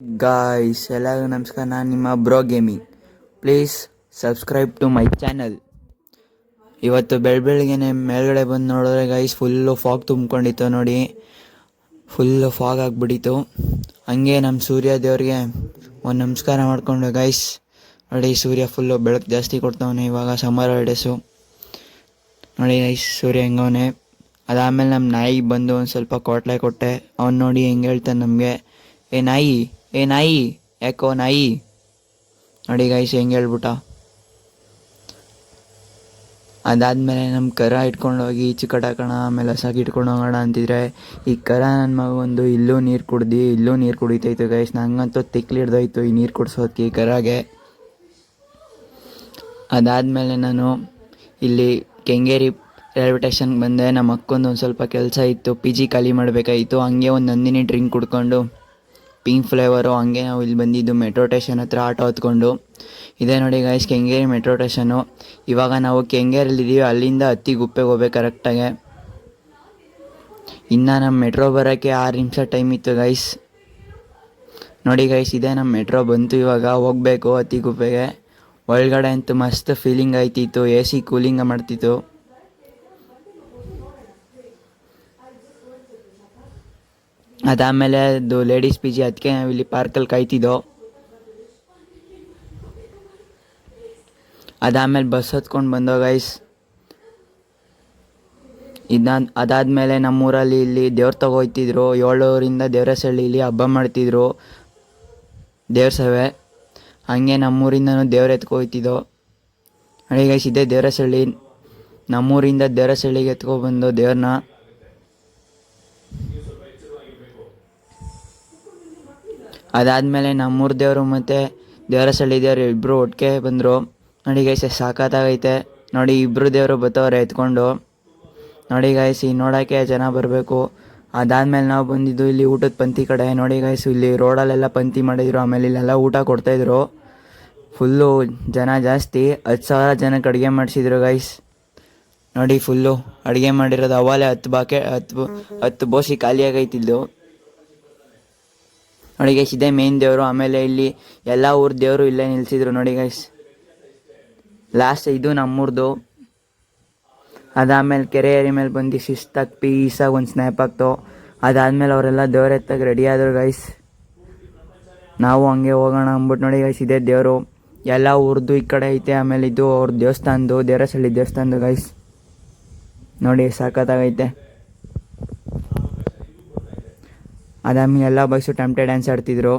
Guys ಎಲ್ಲರಿಗೂ ನಮಸ್ಕಾರ. ನಾನು ನಿಮ್ಮ bro gaming. Please subscribe to my channel. ಇವತ್ತು ಬೆಳಗ್ಗೆನೆ ಮೇಲ್ಗಡೆ ಬಂದು ನೋಡಿದ್ರೆ ಗೈಸ್ ಫುಲ್ಲು ಫಾಗ್ ತುಂಬ್ಕೊಂಡಿತ್ತು ನೋಡಿ, ಫುಲ್ಲು ಫಾಗ್ ಆಗಿಬಿಟ್ಟಿತ್ತು. ಹಂಗೆ ನಮ್ಮ ಸೂರ್ಯ ದೇವ್ರಿಗೆ ಒಂದು ನಮಸ್ಕಾರ ಮಾಡಿಕೊಂಡು ಗೈಸ್ ನೋಡಿ, ಸೂರ್ಯ ಫುಲ್ಲು ಬೆಳಕು ಜಾಸ್ತಿ ಕೊಡ್ತಾವನೆ. ಇವಾಗ ಸಮ್ಮರ್ ಹಾಲಿಡೇಸು ನೋಡಿ ಗೈಸ್, ಸೂರ್ಯ ಹೆಂಗವನೆ. ಅದಾದಮೇಲೆ ನಮ್ಮ ನಾಯಿಗೆ ಬಂದು ಒಂದು ಸ್ವಲ್ಪ ಕೊಟ್ಲೆ ಕೊಟ್ಟೆ. ಅವ್ನು ನೋಡಿ ಹೆಂಗೆ ಹೇಳ್ತಾನೆ ನಮಗೆ, ಏ ನಾಯಿ ಯಾಕೋ ನಾಯಿ ನೋಡಿ ಗೈಸ್ ಹೆಂಗೆ ಹೇಳ್ಬಿಟ್ಟ. ಅದಾದಮೇಲೆ ನಮ್ಮ ಕರ ಇಟ್ಕೊಂಡೋಗಿ ಈಚೆ ಕಟಾಕೋಣ, ಆಮೇಲೆ ಹಸಾಗಿ ಇಟ್ಕೊಂಡು ಹೋಗೋಣ ಅಂತಿದ್ರೆ ಈ ಕರ ನನ್ನ ಮಗ ಒಂದು ಇಲ್ಲೂ ನೀರು ಕುಡಿತೈತೆ ಗೈಸ್. ನಂಗಂತೂ ತಿಕ್ಲಿ ಹಿಡ್ದೋಯ್ತು ಈ ನೀರು ಕುಡಿಸೋದಕ್ಕೆ ಈ ಕರಾಗೆ. ಅದಾದಮೇಲೆ ನಾನು ಇಲ್ಲಿ ಕೆಂಗೇರಿ ರೈಲ್ವೆ ಸ್ಟೇಷನ್ಗೆ ಬಂದೆ. ನಮ್ಮ ಅಕ್ಕೊಂದು ಒಂದು ಸ್ವಲ್ಪ ಕೆಲಸ ಇತ್ತು, PG ಖಾಲಿ ಮಾಡಬೇಕಾಯಿತು. ಹಂಗೆ ಒಂದು ನಂದಿನಿ ಡ್ರಿಂಕ್ ಕುಡ್ಕೊಂಡು ಪಿಂಕ್ ಫ್ಲೇವರು ಹಂಗೆ ನಾವು ಇಲ್ಲಿ ಬಂದಿದ್ದು ಮೆಟ್ರೋ ಸ್ಟೇಷನ್ ಹತ್ರ ಆಟೋ ಹತ್ಕೊಂಡು. ಇದೇ ನೋಡಿ ಗೈಸ್ ಕೆಂಗೇರಿ ಮೆಟ್ರೋ ಸ್ಟೇಷನು. ಇವಾಗ ನಾವು ಕೆಂಗೇರಿಯಲ್ಲಿದ್ದೀವಿ, ಅಲ್ಲಿಂದ ಗುಪ್ಪೆಗೆ ಹೋಗ್ಬೇಕು ಕರೆಕ್ಟಾಗೆ. ಇನ್ನು ನಮ್ಮ ಮೆಟ್ರೋ ಬರೋಕ್ಕೆ 6 ನಿಮಿಷ ಟೈಮ್ ಇತ್ತು ಗೈಸ್. ನೋಡಿ ಗೈಸ್ ಇದೇ ನಮ್ಮ ಮೆಟ್ರೋ ಬಂತು, ಇವಾಗ ಹೋಗಬೇಕು ಗುಪ್ಪೆಗೆ. ಒಳಗಡೆ ಅಂತೂ ಮಸ್ತ್ ಫೀಲಿಂಗ್ ಆಯ್ತಿತ್ತು, AC ಕೂಲಿಂಗ್ ಮಾಡ್ತಿತ್ತು. ಅದಾದಮೇಲೆ ಅದು ಲೇಡೀಸ್ PG, ಅದಕ್ಕೆ ನಾವು ಇಲ್ಲಿ ಪಾರ್ಕಲ್ಲಿ ಕಾಯ್ತಿದ್ದೋ. ಅದಾದಮೇಲೆ ಬಸ್ ಹತ್ಕೊಂಡು ಬಂದೋ ಗೈಸ್. ಅದಾದಮೇಲೆ ನಮ್ಮೂರಲ್ಲಿ ಇಲ್ಲಿ ದೇವ್ರ ತಗೋಯ್ತಿದ್ರು. 7ರಿಂದ ದೇವರಸಳ್ಳಿಲಿ ಹಬ್ಬ ಮಾಡ್ತಿದ್ರು, ದೇವ್ರ ಸಭೆ. ಹಂಗೆ ನಮ್ಮೂರಿಂದನೂ ದೇವ್ರ ಎತ್ಕೊಯ್ತಿದ್ದೋ ನೋಡಿ ಗೈಸ್. ಇದೇ ದೇವರಸಳ್ಳಿ, ನಮ್ಮೂರಿಂದ ದೇವರಸಳ್ಳಿಗೆ ಎತ್ಕೊಬಂದು ದೇವ್ರನ್ನ. ಅದಾದಮೇಲೆ ನಮ್ಮೂರು ದೇವರು ಮತ್ತು ದೇವರಸಳ್ಳಿ ದೇವರು ಇಬ್ಬರು ಒಟ್ಟಿಗೆ ಬಂದರು ನೋಡಿ ಗೈಸ್. ಸಾಕಾಗೈತೆ ನೋಡಿ, ಇಬ್ಬರು ದೇವರು ಬತ್ತವ್ರೆ ಎತ್ಕೊಂಡು ನೋಡಿ ಗೈಸ್. ಈ ನೋಡೋಕ್ಕೆ ಜನ ಬರಬೇಕು. ಅದಾದಮೇಲೆ ನಾವು ಬಂದಿದ್ದು ಇಲ್ಲಿ ಊಟದ ಪಂಕ್ತಿ ಕಡೆ ನೋಡಿ ಗೈಸ್. ಇಲ್ಲಿ ರೋಡಲ್ಲೆಲ್ಲ ಪಂಕ್ತಿ ಮಾಡಿದರು, ಆಮೇಲೆ ಇಲ್ಲೆಲ್ಲ ಊಟ ಕೊಡ್ತಾಯಿದ್ರು. ಫುಲ್ಲು ಜನ ಜಾಸ್ತಿ, 10,000 ಜನಕ್ಕೆ ಅಡುಗೆ ಮಾಡಿಸಿದ್ರು ಗೈಸ್. ನೋಡಿ ಫುಲ್ಲು ಅಡುಗೆ ಮಾಡಿರೋದು ಅವಾಲೆ 10 ಬೋಸಿ ಖಾಲಿಯಾಗೈತಿದ್ದು ನೋಡಿ ಗೈಸ್. ಇದೇ ಮೇನ್ ದೇವರು. ಆಮೇಲೆ ಇಲ್ಲಿ ಎಲ್ಲ ಊರ ದೇವರು ಇಲ್ಲೇ ನಿಲ್ಲಿಸಿದ್ರು ನೋಡಿ ಗೈಸ್. ಲಾಸ್ಟ್ ಇದು ನಮ್ಮೂರ್ದು. ಅದಾದಮೇಲೆ ಕೆರೆ ಏರಿ ಮೇಲೆ ಬಂದು ಶಿಸ್ತಾಗಿ ಪೀಸಾಗಿ ಒಂದು ಸ್ನ್ಯಾಪ್ ಆಗ್ತೋ. ಅದಾದಮೇಲೆ ಅವರೆಲ್ಲ ದೇವ್ರ ಎತ್ತಾಗ ರೆಡಿ ಆದರು ಗೈಸ್. ನಾವು ಹಂಗೆ ಹೋಗೋಣ ಅಂದ್ಬಿಟ್ಟು ನೋಡಿ ಗೈಸ್. ಇದೇ ದೇವರು, ಎಲ್ಲ ಊರ್ದು ಈ ಕಡೆ ಐತೆ. ಆಮೇಲೆ ಇದು ಅವ್ರ ದೇವಸ್ಥಾನದ್ದು, ದೇವರಸಳ್ಳಿ ದೇವಸ್ಥಾನದ್ದು ಗೈಸ್. ನೋಡಿ ಸಾಕತ್ತಾಗೈತೆ. ಅದಾದ್ಮೇಲೆ ಎಲ್ಲ ಬಾಯ್ಸು ಟೆಂಪ್ಟೆ ಡ್ಯಾನ್ಸ್ ಆಡ್ತಿದ್ರು.